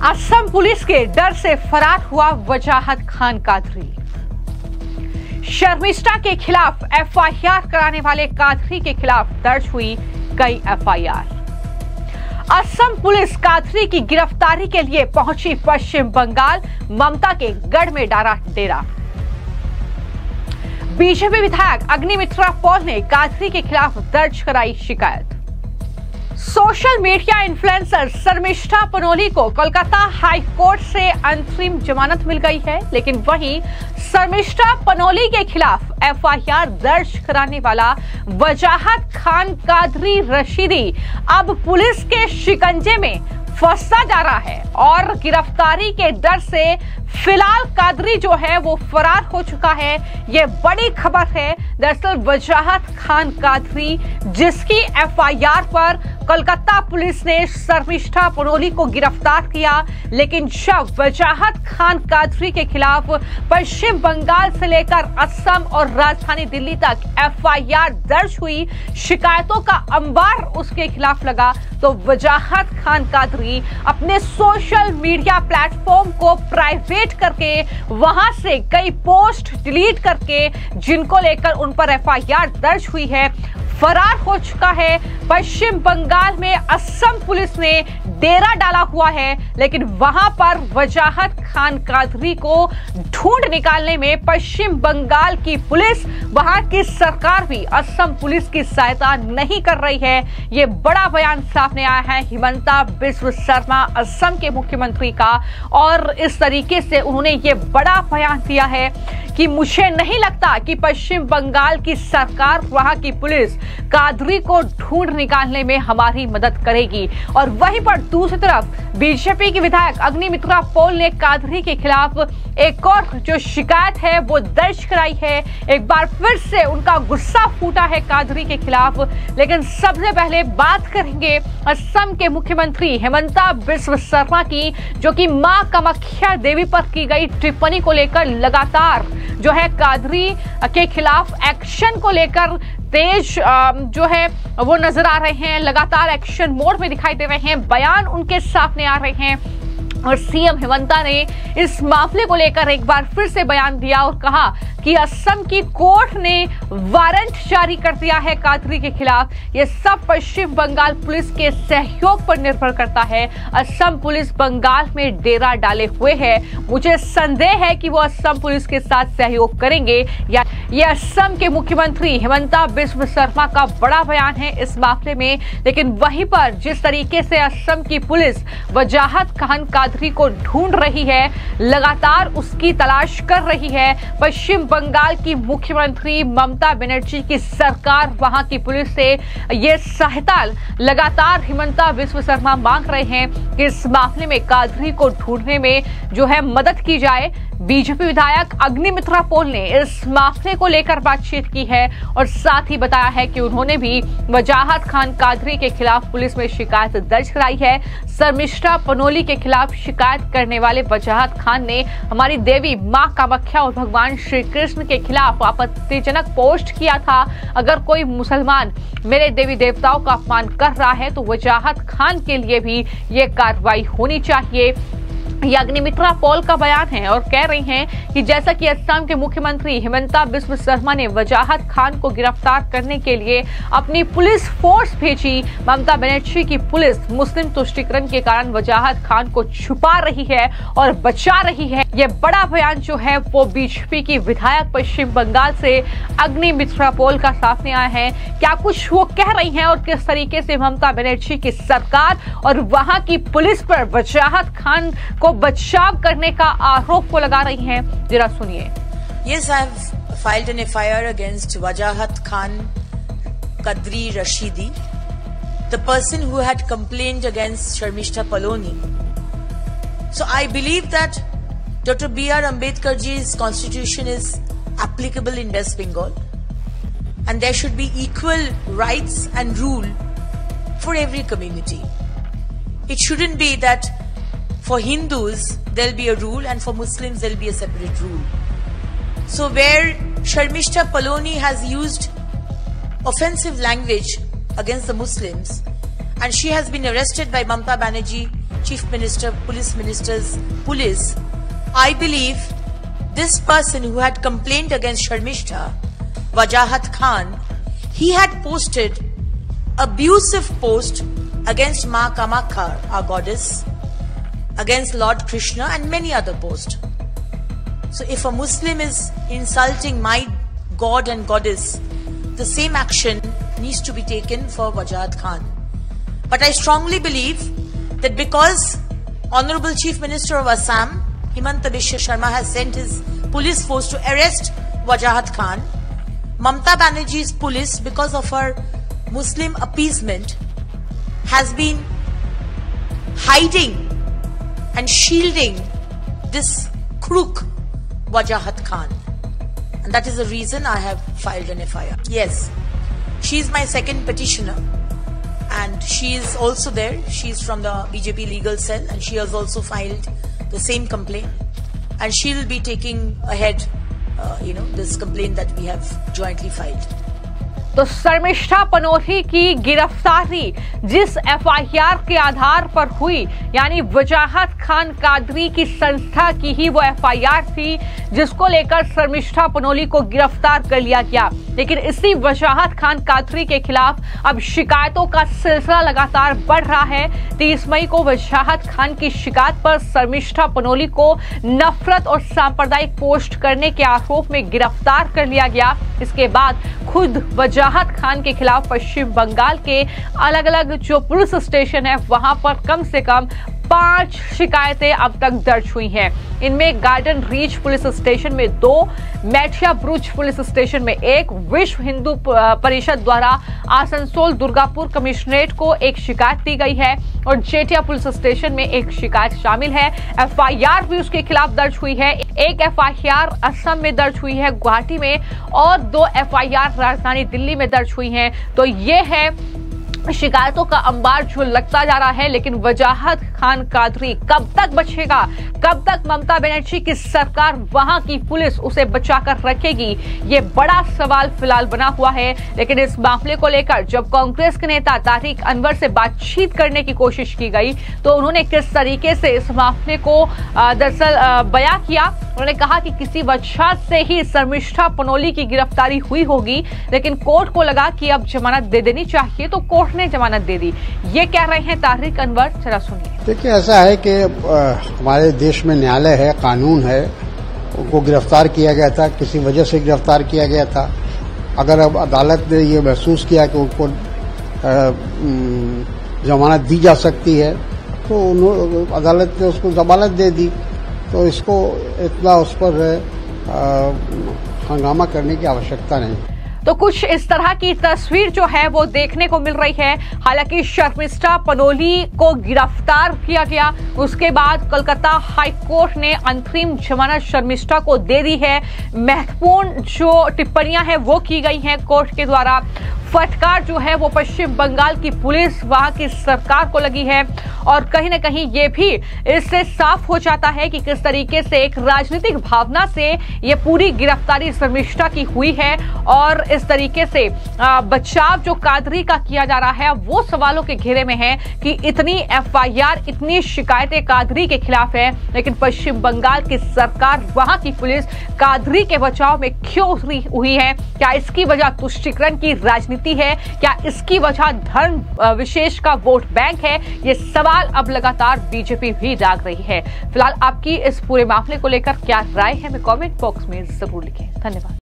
Assam police के डर से फरार हुआ वजाहत खान कादरी। शर्मिष्ठा के खिलाफ एफआईआर कराने वाले कादरी के खिलाफ दर्ज हुई कई एफआईआर। असम पुलिस कादरी की गिरफ्तारी के लिए पहुंची पश्चिम बंगाल, ममता के गढ़ में डाला डेरा। बीजेपी विधायक अग्निमित्रा पॉल ने कादरी के खिलाफ दर्ज कराई शिकायत। Social media influencer Sharmistha Panoli को कोलकाता हाई कोर्ट से अंतरिम जमानत मिल गई है, लेकिन वहीं शर्मिष्ठा पनोली के खिलाफ एफआईआर दर्ज कराने वाला वजाहत खान कादरी रशीदी अब पुलिस के शिकंजे में फंसता जा रहा है और गिरफ्तारी के डर से फिलहाल कादरी जो है वो फरार हो चुका है। ये बड़ी खबर है। दरअसल वजाहत खान कादरी, जिसकी एफआईआर पर कोलकाता पुलिस ने शर्मिष्ठा पनोली को गिरफ्तार किया, लेकिन जब वजाहत खान कादरी के खिलाफ पश्चिम बंगाल से लेकर असम और राजधानी दिल्ली तक एफआईआर दर्ज हुई, शिकायतों का अंबार उसके खिलाफ लगा, तो वजाहत खान कादरी अपने सोशल मीडिया प्लेटफॉर्म को प्राइवेट करके वहां से कई पोस्ट डिलीट करके, जिनको लेकर उन पर एफआईआर दर्ज हुई है, फरार हो चुका है। पश्चिम बंगाल में असम पुलिस ने डेरा डाला हुआ है, लेकिन वहां पर वजाहत खान कादरी को ढूंढ निकालने में पश्चिम बंगाल की पुलिस, वहां की सरकार भी असम पुलिस की सहायता नहीं कर रही है। ये बड़ा बयान सामने आया है हिमंता बिस्वा शर्मा, असम के मुख्यमंत्री का, और इस तरीके से उन्होंने ये बड़ा बयान दिया है कि मुझे नहीं लगता कि पश्चिम बंगाल की सरकार, वहां की पुलिस कादरी को ढूंढ निकालने में हमारी मदद करेगी। और वहीं पर दूसरी तरफ बीजेपी की विधायक अग्निमित्रा पॉल ने कादरी के खिलाफ एक और जो शिकायत है वो दर्ज कराई है। एक बार फिर से उनका गुस्सा फूटा है कादरी के खिलाफ। लेकिन सबसे पहले बात करेंगे असम के मुख्यमंत्री हिमंता बिस्वा शर्मा की, जो कि मां कामाख्या देवी पर की गई टिप्पणी को लेकर लगातार जो है कादरी के खिलाफ एक्शन को लेकर तेज जो है वो नजर आ रहे हैं, लगातार एक्शन मोड में दिखाई दे रहे हैं, बयान उनके सामने आ रहे हैं। और सीएम हिमंता ने इस मामले को लेकर एक बार फिर से बयान दिया और कहा कि असम की कोर्ट ने वारंट जारी कर दिया है कादरी के खिलाफ। ये सब पश्चिम बंगाल पुलिस के सहयोग पर निर्भर करता है। असम पुलिस बंगाल में डेरा डाले हुए है। मुझे संदेह है कि वो असम पुलिस के साथ सहयोग करेंगे। या ये असम के मुख्यमंत्री हिमंता बिस्वा शर्मा का बड़ा बयान है इस मामले में। लेकिन वहीं पर जिस तरीके से असम की पुलिस वजाहत खान कादरी को ढूंढ रही है, लगातार उसकी तलाश कर रही है, पश्चिम बंगाल की मुख्यमंत्री ममता बनर्जी की सरकार, वहां की पुलिस से ये सहायता लगातार हिमंता बिस्वा शर्मा मांग रहे हैं कि इस मामले में कादरी को ढूंढने में जो है मदद की जाए। बीजेपी विधायक अग्निमित्रा पॉल ने इस मामले को लेकर बातचीत की है और साथ ही बताया है कि उन्होंने भी वजाहत खान कादरी के खिलाफ पुलिस में शिकायत दर्ज कराई है। शर्मिष्ठा पनोली के खिलाफ शिकायत करने वाले वजाहत खान ने हमारी देवी मां कामाख्या और भगवान श्री कृष्ण के खिलाफ आपत्तिजनक पोस्ट किया था। अगर कोई मुसलमान मेरे देवी देवताओं का अपमान कर रहा है तो वजाहत खान के लिए भी ये कार्रवाई होनी चाहिए। यह अग्निमित्रा पॉल का बयान है और कह रही हैं कि जैसा कि असम के मुख्यमंत्री हिमंता बिस्वा शर्मा ने वजाहत खान को गिरफ्तार करने के लिए अपनी पुलिस फोर्स भेजी, ममता बनर्जी की पुलिस मुस्लिम तुष्टीकरण के कारण वजाहत खान को छुपा रही है और बचा रही है। यह बड़ा बयान जो है वो बीजेपी की विधायक पश्चिम बंगाल से अग्निमित्रा पॉल का सामने आया है। क्या कुछ वो कह रही हैं और किस तरीके से ममता बनर्जी की सरकार और वहां की पुलिस पर वजाहत खान को बचाव करने का आरोप को लगा रही हैं, जरा सुनिए। Yes, I have filed an FIR against Wajahat Khan Kadri Rashidi, the person who had complained against Sharmishta Palloni. So I believe that Dr. B.R. Ambedkarji's constitution is applicable in West Bengal, and there should be equal rights and rule for every community. It shouldn't be that for Hindus there'll be a rule and for Muslims there'll be a separate rule. So where Sharmishta Palloni has used offensive language against the Muslims and she has been arrested by Mamata Banerjee, Chief Minister, Police Minister's police, I believe this person who had complained against Sharmishta, Wajahat Khan, he had posted abusive post against Ma Kamakha, our goddess, against Lord Krishna and many other posts. So if a Muslim is insulting my God and goddess, the same action needs to be taken for Wajahat Khan. But I strongly believe that because Honorable Chief Minister of Assam, Himanta Biswa Sharma, has sent his police force to arrest Wajahat Khan, Mamata Banerjee's police, because of her Muslim appeasement, has been hiding and shielding this crook Wajahat Khan. And that is the reason I have filed an FIR. Yes, she is my second petitioner and she is also there. She is from the BJP legal cell and she has also filed the same complaint. And she will be taking ahead, this complaint that we have jointly filed. तो शर्मिष्ठा पनोली की गिरफ्तारी जिस FIR के आधार पर हुई, यानी वजाहत खान कादरी की संस्था की ही वो एफआईआर थी जिसको लेकर शर्मिष्ठा पनोली को गिरफ्तार कर लिया गया। लेकिन इसी वजाहत खान कादरी के खिलाफ अब शिकायतों का सिलसिला लगातार बढ़ रहा है। 30 मई को वजाहत खान की शिकायत पर शर्मिष्ठा पनोली को नफरत और सांप्रदायिक पोस्ट करने के आरोप में गिरफ्तार कर लिया गया। इसके बाद खुद वजाहत खान के खिलाफ पश्चिम बंगाल के अलग अलग जो पुलिस स्टेशन है वहां पर कम से कम 5 शिकायतें अब तक दर्ज हुई हैं। इनमें गार्डन रीच पुलिस स्टेशन में 2, मैठिया ब्रुच पुलिस स्टेशन में 1, विश्व हिंदू परिषद द्वारा आसनसोल दुर्गापुर कमिश्नरेट को एक शिकायत दी गई है और जेटिया पुलिस स्टेशन में एक शिकायत शामिल है। एफआईआर भी उसके खिलाफ दर्ज हुई है। एक एफआईआर असम में दर्ज हुई है गुवाहाटी में और 2 एफआईआर राजधानी दिल्ली में दर्ज हुई हैं। तो ये है शिकायतों का अंबार जो लगता जा रहा है। लेकिन वजाहत खान कादरी कब तक बचेगा, कब तक ममता बनर्जी की सरकार, वहां की पुलिस उसे बचाकर रखेगी, ये बड़ा सवाल फिलहाल बना हुआ है। लेकिन इस मामले को लेकर जब कांग्रेस के नेता तारिक अनवर से बातचीत करने की कोशिश की गई तो उन्होंने किस तरीके से इस मामले को दरअसल बयां किया। उन्होंने कहा कि किसी वजह से ही शर्मिष्ठा पनोली की गिरफ्तारी हुई होगी, लेकिन कोर्ट को लगा कि अब जमानत दे देनी चाहिए तो कोर्ट ने जमानत दे दी। ये कह रहे हैं तारिक अनवर, जरा सुनिए। देखिए, ऐसा है कि हमारे देश में न्यायालय है, कानून है, उनको गिरफ्तार किया गया था, किसी वजह से गिरफ्तार किया गया था। अगर अब अदालत ने ये महसूस किया कि उनको जमानत दी जा सकती है तो अदालत ने उसको जमानत दे दी। तो इसको इतना उस पर हंगामा करने की आवश्यकता नहीं। तो कुछ इस तरह की तस्वीर जो है वो देखने को मिल रही है। हालांकि शर्मिष्ठा पनोली को गिरफ्तार किया गया, उसके बाद कोलकाता हाई कोर्ट ने अंतरिम जमानत शर्मिष्ठा को दे दी है। महत्वपूर्ण जो टिप्पणियां हैं वो की गई हैं कोर्ट के द्वारा। फटकार जो है वो पश्चिम बंगाल की पुलिस, वहां की सरकार को लगी है और कहीं ना कहीं ये भी इससे साफ हो जाता है कि किस तरीके से एक राजनीतिक भावना से ये पूरी गिरफ्तारी शर्मिष्ठा की हुई है और इस तरीके से बचाव जो कादरी का किया जा रहा है वो सवालों के घेरे में है कि इतनी एफआईआर, इतनी शिकायतें कादरी के खिलाफ है, लेकिन पश्चिम बंगाल की सरकार, वहां की पुलिस कादरी के बचाव में क्यों उतरी हुई है? क्या इसकी वजह तुष्टीकरण की राजनीति है? क्या इसकी वजह धर्म विशेष का वोट बैंक है? ये सवाल अब लगातार बीजेपी भी दाग रही है। फिलहाल आपकी इस पूरे मामले को लेकर क्या राय है, हमें कमेंट बॉक्स में जरूर लिखें। धन्यवाद।